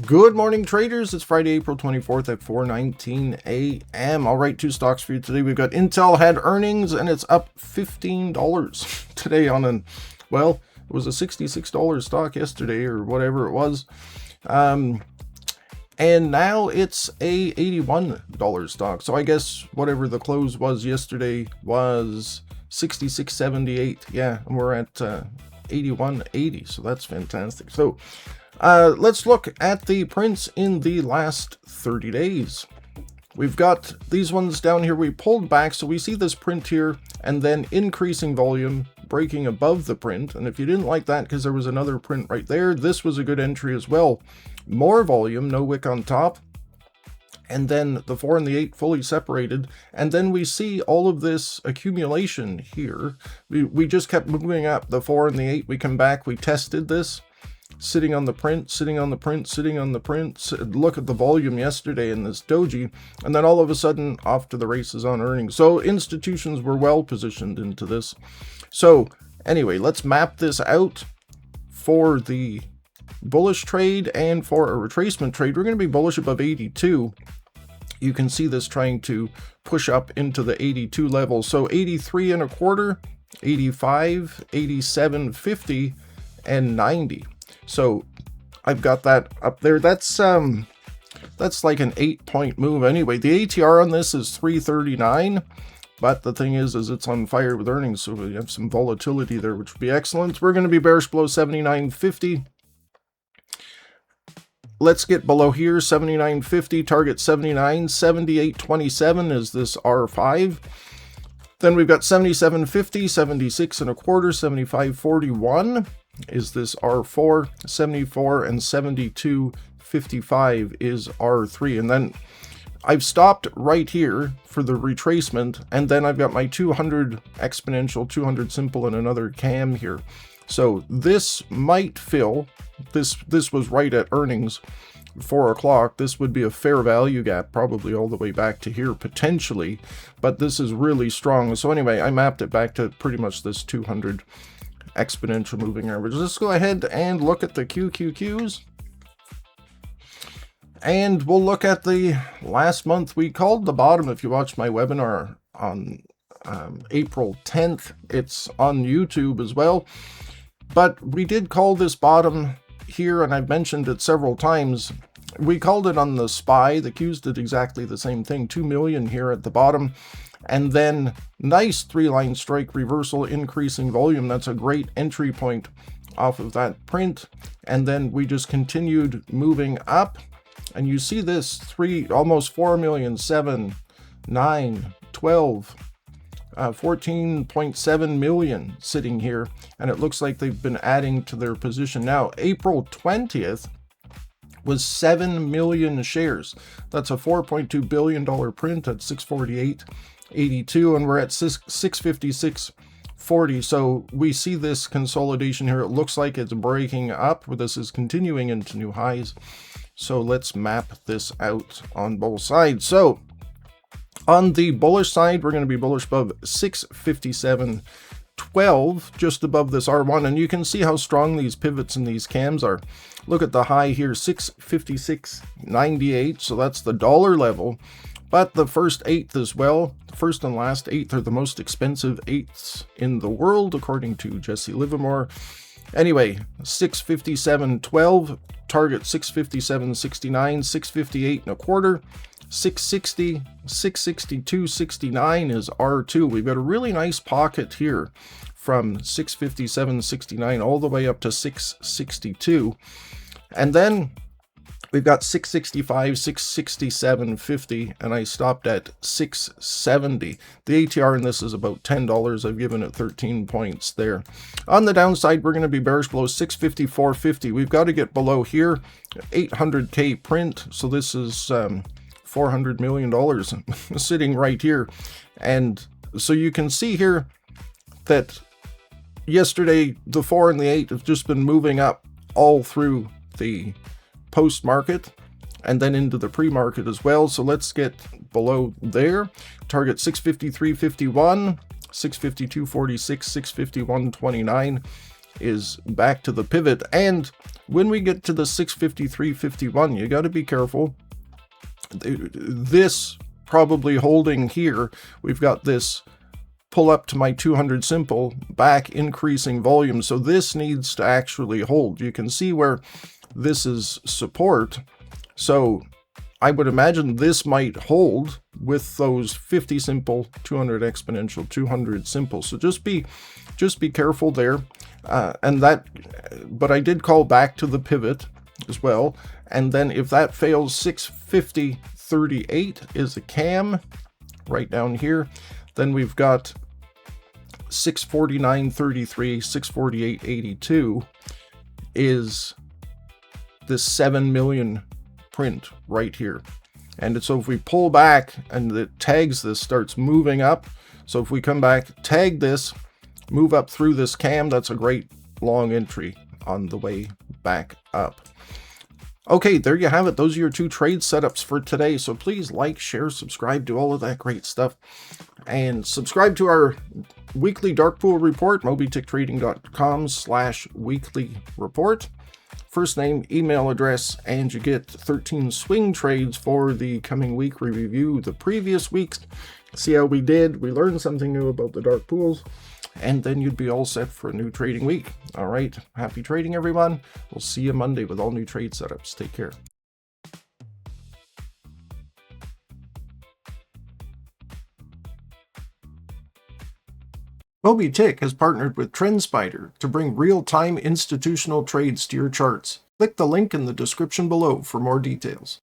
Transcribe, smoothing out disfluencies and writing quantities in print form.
Good morning, traders. It's Friday, April 24th at 4:19 a.m. All right, two stocks for you today. We've got Intel had earnings, and it's up $15 today on it was a $66 stock yesterday or whatever it was. And now it's a $81 stock. So I guess whatever the close was yesterday was 66.78. Yeah, and we're at 81.80. So that's fantastic. So let's look at the prints in the last 30 days. We've got these ones down here. We pulled back, so we see this print here and then increasing volume, breaking above the print. And if you didn't like that because there was another print right there, this was a good entry as well. More volume, no wick on top. And then the 4 and the 8 fully separated. And then we see all of this accumulation here. We just kept moving up. The 4 and the 8, we come back, we tested this. Sitting on the print, sitting on the print, sitting on the print. Look at the volume yesterday in this doji, and then all of a sudden off to the races on earnings. So institutions were well positioned into this. So anyway, let's map this out for the bullish trade and for a retracement trade. We're going to be bullish above 82. You can see this trying to push up into the 82 level. So 83 and a quarter, 85, 87.50, and 90. So I've got that up there. That's like an 8-point move anyway. The ATR on this is 339, but the thing is it's on fire with earnings, so we have some volatility there, which would be excellent. We're going to be bearish below 79.50. Let's get below here, 79.50, target 79, 78.27 is this R5. Then we've got 77.50, 76 and a quarter, 75.41. is this R4, 74 and 72.55 is R3. And then I've stopped right here for the retracement, and then I've got my 200 exponential, 200 simple, and another cam here. So this might fill. This was right at earnings, 4 o'clock. This would be a fair value gap, probably all the way back to here potentially, but this is really strong. So anyway, I mapped it back to pretty much this 200 exponential moving average. Let's go ahead and look at the QQQs. And we'll look at the last month. We called the bottom. If you watched my webinar on April 10th, it's on YouTube as well. But we did call this bottom here, and I've mentioned it several times. We called it on the SPY. The Qs did exactly the same thing. 2 million here at the bottom. And then nice 3-line strike reversal, increasing volume. That's a great entry point off of that print. And then we just continued moving up. And you see this almost 4 million, 7, 9, 12, 14.7 million sitting here. And it looks like they've been adding to their position. Now, April 20th was 7 million shares. That's a $4.2 billion print at 648.82, and we're at 656.40. So we see this consolidation here. It looks like it's breaking up. This is continuing into new highs. So let's map this out on both sides. So on the bullish side, we're going to be bullish above 657.12, just above this R1, and you can see how strong these pivots and these cams are. Look at the high here, 656.98, so that's the dollar level. But the first eighth as well, the first and last eighth are the most expensive eighths in the world, according to Jesse Livermore. Anyway, 657.12, target 657.69, 658 and a quarter, 660, 662.69 is R2. We've got a really nice pocket here from 657.69 all the way up to 662. And then we've got 665, 667.50, and I stopped at 670. The ATR in this is about $10. I've given it 13 points there. On the downside, we're going to be bearish below 654.50. We've got to get below here, 800K print. So this is $400 million sitting right here. And so you can see here that yesterday, the 4 and the 8 have just been moving up all through the post-market and then into the pre-market as well. So let's get below there. Target 653.51, 652.46, 651.29 is back to the pivot. And when we get to the 653.51, you got to be careful. This probably holding here, we've got this pull up to my 200 simple, back increasing volume. So this needs to actually hold. You can see where this is support. So I would imagine this might hold with those 50 simple, 200 exponential, 200 simple. So just be careful there. But I did call back to the pivot as well. And then if that fails, 650.38 is a cam right down here. Then we've got 649.33, 648.82 is this 7 million print right here. And so if we pull back and it tags this, starts moving up. So if we come back, tag this, move up through this cam, that's a great long entry on the way back up. Okay, there you have it. Those are your 2 trade setups for today. So please like, share, subscribe, do all of that great stuff. And subscribe to our weekly dark pool report, mobyticktrading.com/weekly report. First name, email address, and you get 13 swing trades for the coming week. We review the previous weeks, see how we did. We learned something new about the dark pools, and then you'd be all set for a new trading week. All right, happy trading, everyone. We'll see you Monday with all new trade setups. Take care. MobyTick has partnered with TrendSpider to bring real-time institutional trades to your charts. Click the link in the description below for more details.